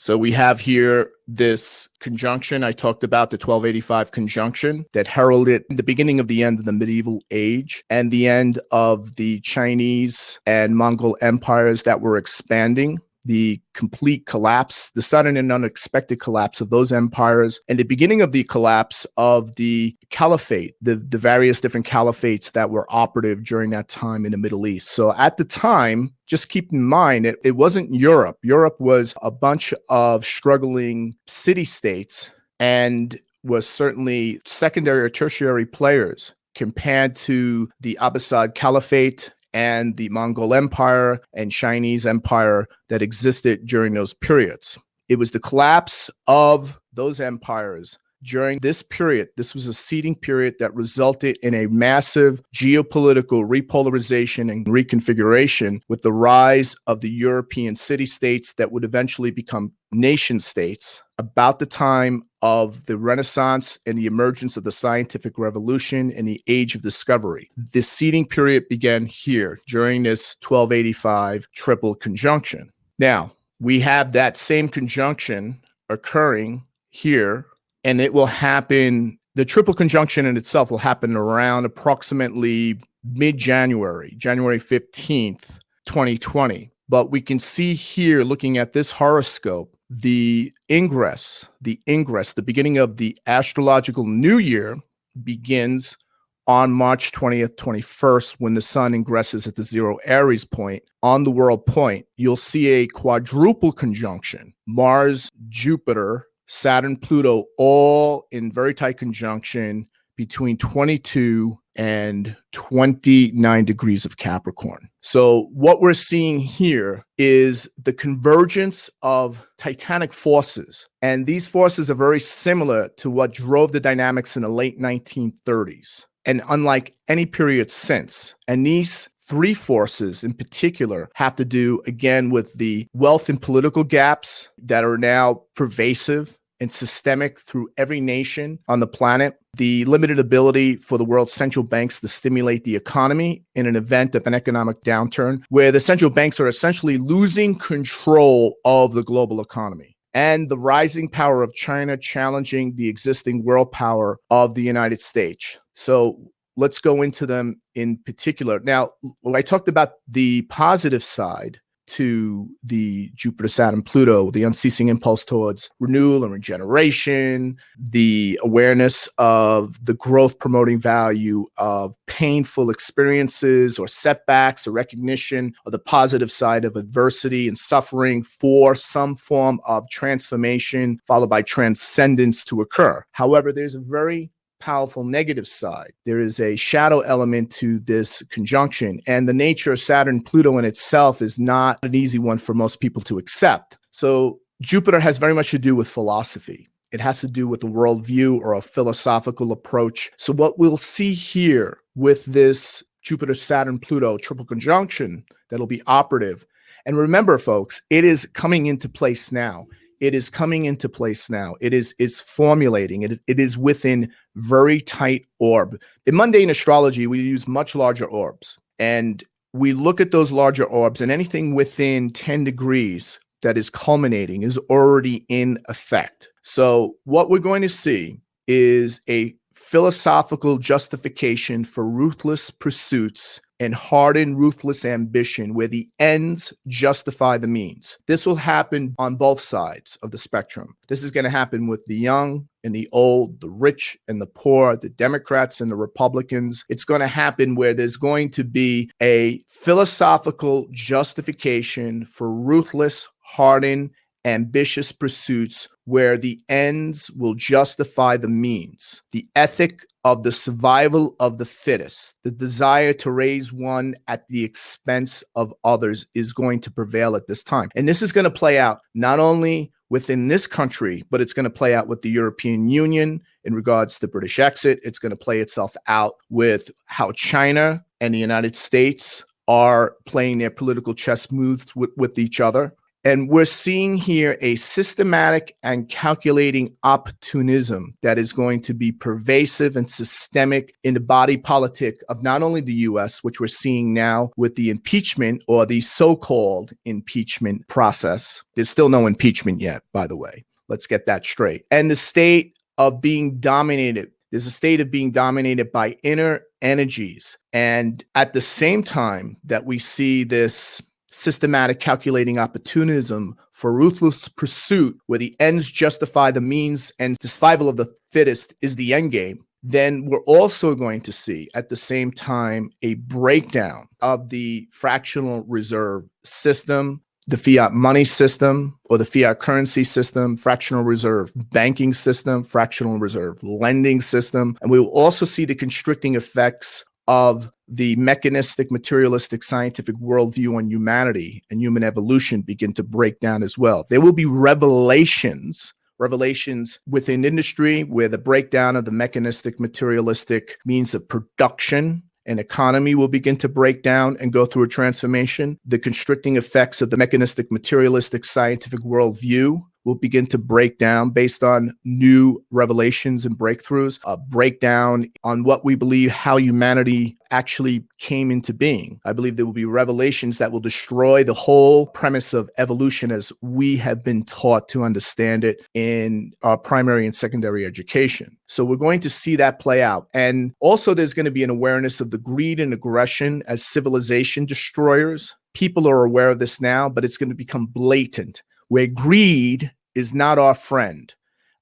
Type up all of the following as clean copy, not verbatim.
So we have here this conjunction I talked about, the 1285 conjunction that heralded the beginning of the end of the medieval age and the end of the Chinese and Mongol empires that were expanding, the complete collapse, the sudden and unexpected collapse of those empires, and the beginning of the collapse of the caliphate, the various different caliphates that were operative during that time in the Middle East. So at the time, just keep in mind, it wasn't Europe. Europe was a bunch of struggling city-states and was certainly secondary or tertiary players compared to the Abbasid Caliphate and the Mongol Empire and Chinese Empire that existed during those periods. It was the collapse of those empires during this period. This was a seeding period that resulted in a massive geopolitical repolarization and reconfiguration with the rise of the European city-states that would eventually become nation-states about the time of the Renaissance and the emergence of the scientific revolution and the age of discovery. This seeding period began here during this 1285 triple conjunction. Now, we have that same conjunction occurring here, and it will happen, the triple conjunction in itself will happen around approximately mid-January, January 15th, 2020. But we can see here, looking at this horoscope, the ingress, the beginning of the astrological new year begins on March 20th, 21st, when the sun ingresses at the 0 Aries point on the world point. You'll see a quadruple conjunction, Mars, Jupiter, Saturn, Pluto, all in very tight conjunction between 22 and 29 degrees of Capricorn. So what we're seeing here is the convergence of titanic forces. And these forces are very similar to what drove the dynamics in the late 1930s, and unlike any period since. And these three forces in particular have to do, again, with the wealth and political gaps that are now pervasive and systemic through every nation on the planet, the limited ability for the world's central banks to stimulate the economy in an event of an economic downturn, where the central banks are essentially losing control of the global economy, and the rising power of China challenging the existing world power of the United States. So let's go into them in particular. Now, when I talked about the positive side to the Jupiter-Saturn-Pluto, the unceasing impulse towards renewal and regeneration, the awareness of the growth-promoting value of painful experiences or setbacks, or recognition of the positive side of adversity and suffering for some form of transformation followed by transcendence to occur. However, there's a very powerful negative side. There is a shadow element to this conjunction, and the nature of Saturn-Pluto in itself is not an easy one for most people to accept. So Jupiter has very much to do with philosophy. It has to do with a worldview or a philosophical approach. So what we'll see here with this Jupiter-Saturn-Pluto triple conjunction that'll be operative, and remember, folks, it is coming into place now. It is coming into place now. It's formulating. It is within very tight orb. In mundane astrology, we use much larger orbs. And we look at those larger orbs, and anything within 10 degrees that is culminating is already in effect. So what we're going to see is a philosophical justification for ruthless pursuits and hardened, ruthless ambition, where the ends justify the means. This will happen on both sides of the spectrum. This is going to happen with the young and the old, the rich and the poor, the Democrats and the Republicans. It's going to happen where there's going to be a philosophical justification for ruthless, hardened, ambitious pursuits where the ends will justify the means. The ethic of the survival of the fittest, the desire to raise one at the expense of others, is going to prevail at this time. And this is going to play out not only within this country, but it's going to play out with the European Union in regards to British exit. It's going to play itself out with how China and the United States are playing their political chess moves with each other. And we're seeing here a systematic and calculating opportunism that is going to be pervasive and systemic in the body politic of not only the US, which we're seeing now with the impeachment or the so-called impeachment process. There's still no impeachment yet, by the way. Let's get that straight. And the state of being dominated. There's a state of being dominated by inner energies. And at the same time that we see this systematic calculating opportunism for ruthless pursuit where the ends justify the means and the survival of the fittest is the end game, then we're also going to see at the same time a breakdown of the fractional reserve system, the fiat money system or the fiat currency system, fractional reserve banking system, fractional reserve lending system. And we will also see the constricting effects of the mechanistic, materialistic, scientific worldview on humanity and human evolution begin to break down as well. There will be revelations within industry where the breakdown of the mechanistic, materialistic means of production and economy will begin to break down and go through a transformation. The constricting effects of the mechanistic, materialistic, scientific worldview will begin to break down based on new revelations and breakthroughs, a breakdown on what we believe how humanity actually came into being. I believe there will be revelations that will destroy the whole premise of evolution as we have been taught to understand it in our primary and secondary education. So we're going to see that play out. And also there's going to be an awareness of the greed and aggression as civilization destroyers. People are aware of this now, but it's going to become blatant, where greed is not our friend.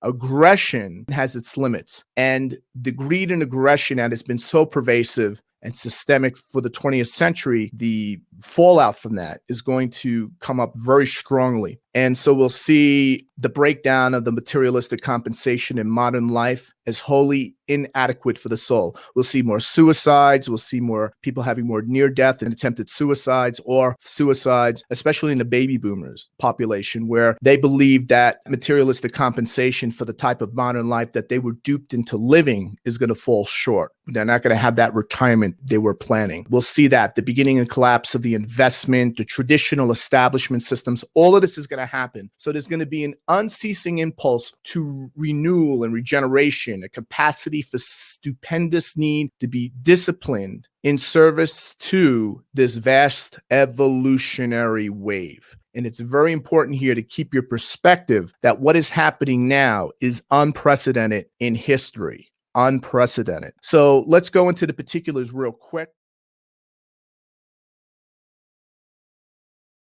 Aggression has its limits. And the greed and aggression that has been so pervasive and systemic for the 20th century, the fallout from that is going to come up very strongly. And so we'll see the breakdown of the materialistic compensation in modern life as wholly inadequate for the soul. We'll see more suicides. We'll see more people having more near-death and attempted suicides or suicides, especially in the baby boomers population, where they believe that materialistic compensation for the type of modern life that they were duped into living is going to fall short. They're not going to have that retirement they were planning. We'll see that the beginning and collapse of the investment, the traditional establishment systems, all of this is going to happen. So there's going to be an unceasing impulse to renewal and regeneration, a capacity for stupendous need to be disciplined in service to this vast evolutionary wave. And it's very important here to keep your perspective that what is happening now is unprecedented in history. Unprecedented. So let's go into the particulars real quick.